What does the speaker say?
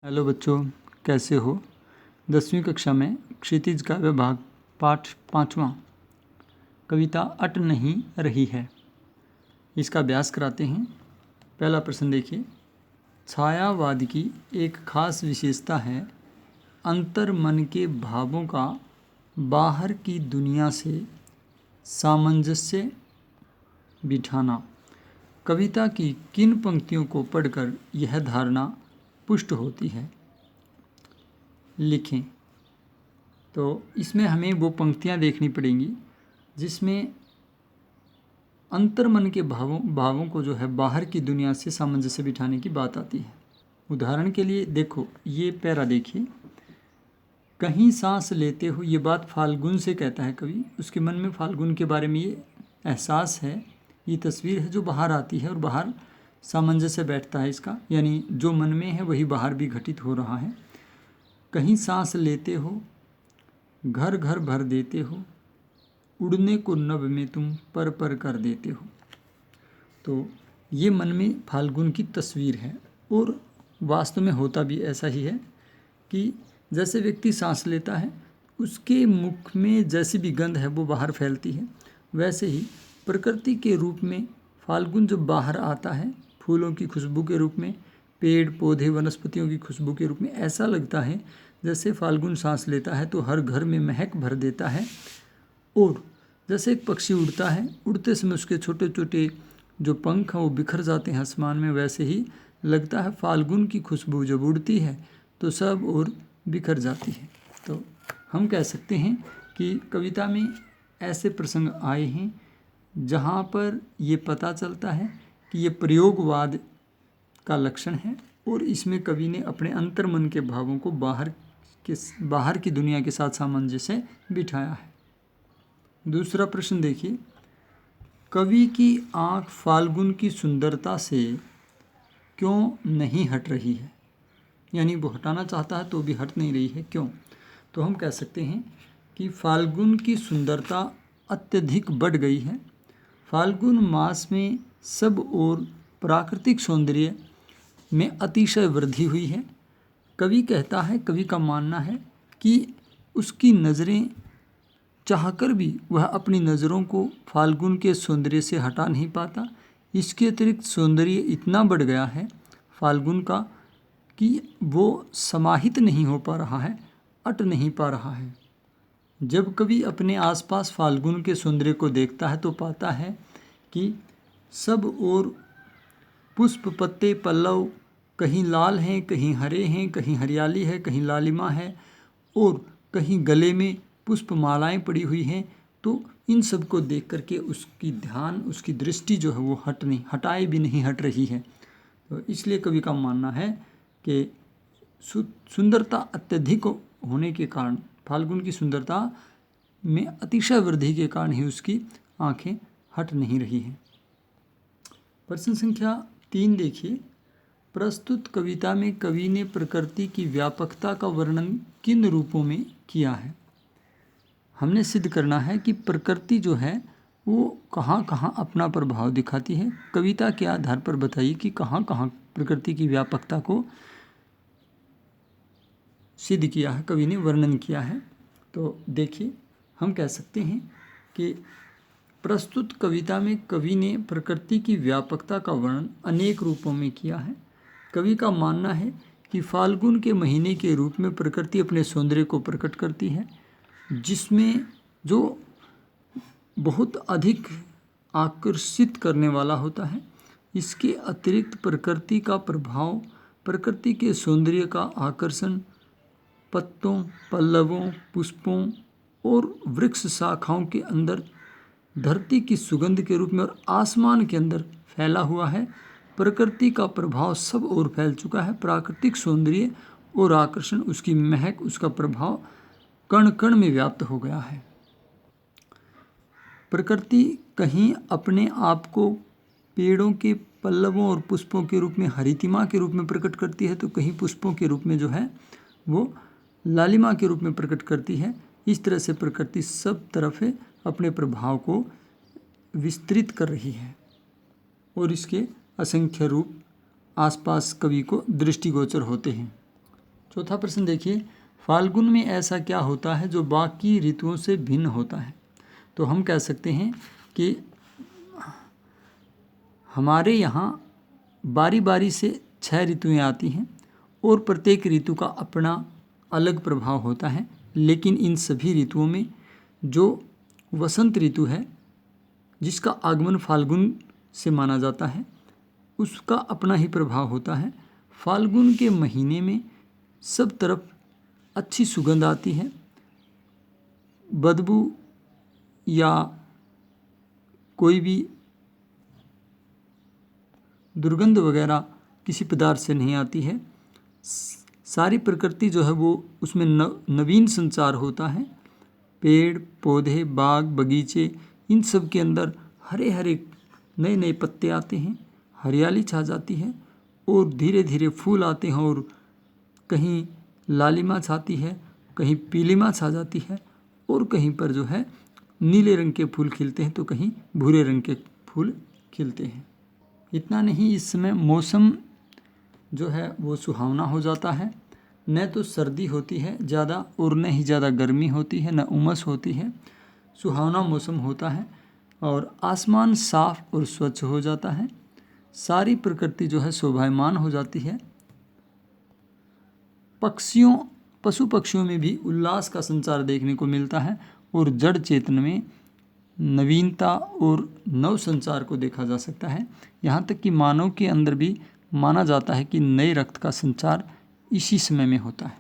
Hello बच्चों, कैसे हो। 10वीं कक्षा में क्षितिज काव्य भाग पाठ 5वां कविता अट नहीं रही है, इसका अभ्यास कराते हैं। पहला प्रश्न देखिए। छायावाद की एक खास विशेषता है अंतर मन के भावों का बाहर की दुनिया से सामंजस्य बिठाना। कविता की किन पंक्तियों को पढ़कर यह धारणा पुष्ट होती है, लिखें। तो इसमें हमें वो पंक्तियाँ देखनी पड़ेंगी जिसमें अंतर्मन के भावों को जो है बाहर की दुनिया से सामंजस्य बिठाने की बात आती है। उदाहरण के लिए देखो, ये पैरा देखिए। कहीं सांस लेते हो, ये बात फाल्गुन से कहता है कवि। उसके मन में फाल्गुन के बारे में ये एहसास है, ये तस्वीर है जो बाहर आती है और बाहर सामंजस्य बैठता है इसका, यानी जो मन में है वही बाहर भी घटित हो रहा है। कहीं सांस लेते हो, घर घर भर देते हो, उड़ने को नभ में तुम पर पर कर देते हो। तो ये मन में फाल्गुन की तस्वीर है और वास्तव में होता भी ऐसा ही है कि जैसे व्यक्ति सांस लेता है, उसके मुख में जैसी भी गंध है वो बाहर फैलती है। वैसे ही प्रकृति के रूप में फाल्गुन जब बाहर आता है, फूलों की खुशबू के रूप में, पेड़ पौधे वनस्पतियों की खुशबू के रूप में, ऐसा लगता है जैसे फाल्गुन सांस लेता है तो हर घर में महक भर देता है। और जैसे एक पक्षी उड़ता है, उड़ते समय उसके छोटे छोटे जो पंख हैं वो बिखर जाते हैं आसमान में, वैसे ही लगता है फाल्गुन की खुशबू जब उड़ती है तो सब और बिखर जाती है। तो हम कह सकते हैं कि कविता में ऐसे प्रसंग आए हैं जहाँ पर ये पता चलता है कि ये प्रयोगवाद का लक्षण है और इसमें कवि ने अपने अंतर्मन के भावों को बाहर की दुनिया के साथ सामंजस्य बिठाया है। दूसरा प्रश्न देखिए। कवि की आँख फाल्गुन की सुंदरता से क्यों नहीं हट रही है, यानी वो हटाना चाहता है तो भी हट नहीं रही है, क्यों? तो हम कह सकते हैं कि फाल्गुन की सुंदरता अत्यधिक बढ़ गई है। फाल्गुन मास में सब और प्राकृतिक सौंदर्य में अतिशय वृद्धि हुई है। कवि कहता है, कवि का मानना है कि उसकी नज़रें चाहकर भी वह अपनी नज़रों को फाल्गुन के सौंदर्य से हटा नहीं पाता। इसके अतिरिक्त सौंदर्य इतना बढ़ गया है फाल्गुन का कि वो समाहित नहीं हो पा रहा है, अट नहीं पा रहा है। जब कवि अपने आसपास फाल्गुन के सौंदर्य को देखता है तो पाता है कि सब और पुष्प पत्ते पल्लव कहीं लाल हैं, कहीं हरे हैं, कहीं हरियाली है, कहीं लालिमा है और कहीं गले में पुष्प मालाएं पड़ी हुई हैं। तो इन सब को देख करके उसकी दृष्टि जो है वो हटाए भी नहीं हट रही है। तो इसलिए कवि का मानना है कि सुंदरता अत्यधिक होने के कारण, फाल्गुन की सुंदरता में अतिशय वृद्धि के कारण ही उसकी आंखें हट नहीं रही हैं। प्रश्न संख्या 3 देखिए। प्रस्तुत कविता में कवि ने प्रकृति की व्यापकता का वर्णन किन रूपों में किया है? हमने सिद्ध करना है कि प्रकृति जो है वो कहाँ कहाँ अपना प्रभाव दिखाती है। कविता के आधार पर बताइए कि कहाँ कहाँ प्रकृति की व्यापकता को सिद्ध किया है, कवि ने वर्णन किया है। तो देखिए, हम कह सकते हैं कि प्रस्तुत कविता में कवि ने प्रकृति की व्यापकता का वर्णन अनेक रूपों में किया है। कवि का मानना है कि फाल्गुन के महीने के रूप में प्रकृति अपने सौंदर्य को प्रकट करती है, जिसमें जो बहुत अधिक आकर्षित करने वाला होता है। इसके अतिरिक्त प्रकृति का प्रभाव, प्रकृति के सौंदर्य का आकर्षण पत्तों, पल्लवों, पुष्पों और वृक्ष शाखाओं के अंदर धरती की सुगंध के रूप में और आसमान के अंदर फैला हुआ है। प्रकृति का प्रभाव सब ओर फैल चुका है। प्राकृतिक सौंदर्य और आकर्षण, उसकी महक, उसका प्रभाव कण कण में व्याप्त हो गया है। प्रकृति कहीं अपने आप को पेड़ों के पल्लवों और पुष्पों के रूप में, हरितिमा के रूप में प्रकट करती है, तो कहीं पुष्पों के रूप में जो है वो लालिमा के रूप में प्रकट करती है। इस तरह से प्रकृति सब तरफ अपने प्रभाव को विस्तृत कर रही है और इसके असंख्य रूप आसपास कवि को दृष्टिगोचर होते हैं। चौथा प्रश्न देखिए, फाल्गुन में ऐसा क्या होता है जो बाकी ऋतुओं से भिन्न होता है? तो हम कह सकते हैं कि हमारे यहाँ बारी बारी से 6 ऋतुएं आती हैं और प्रत्येक ऋतु का अपना अलग प्रभाव होता है, लेकिन इन सभी ऋतुओं में जो वसंत ऋतु है, जिसका आगमन फाल्गुन से माना जाता है, उसका अपना ही प्रभाव होता है। फाल्गुन के महीने में सब तरफ अच्छी सुगंध आती है, बदबू या कोई भी दुर्गंध वगैरह किसी पदार्थ से नहीं आती है। सारी प्रकृति जो है वो उसमें नवीन संचार होता है। पेड़ पौधे, बाग बगीचे, इन सब के अंदर हरे हरे नए नए पत्ते आते हैं, हरियाली छा जाती है और धीरे धीरे फूल आते हैं और कहीं लालिमा छाती है, कहीं पीलिमा छा जाती है और कहीं पर जो है नीले रंग के फूल खिलते हैं तो कहीं भूरे रंग के फूल खिलते हैं। इतना नहीं, इस समय मौसम जो है वो सुहावना हो जाता है। न तो सर्दी होती है ज़्यादा और न ही ज़्यादा गर्मी होती है, न उमस होती है। सुहावना मौसम होता है और आसमान साफ और स्वच्छ हो जाता है। सारी प्रकृति जो है शोभायमान हो जाती है। पशु पक्षियों में भी उल्लास का संचार देखने को मिलता है और जड़ चेतन में नवीनता और नव संचार को देखा जा सकता है। यहाँ तक कि मानव के अंदर भी माना जाता है कि नए रक्त का संचार इसी समय में होता है।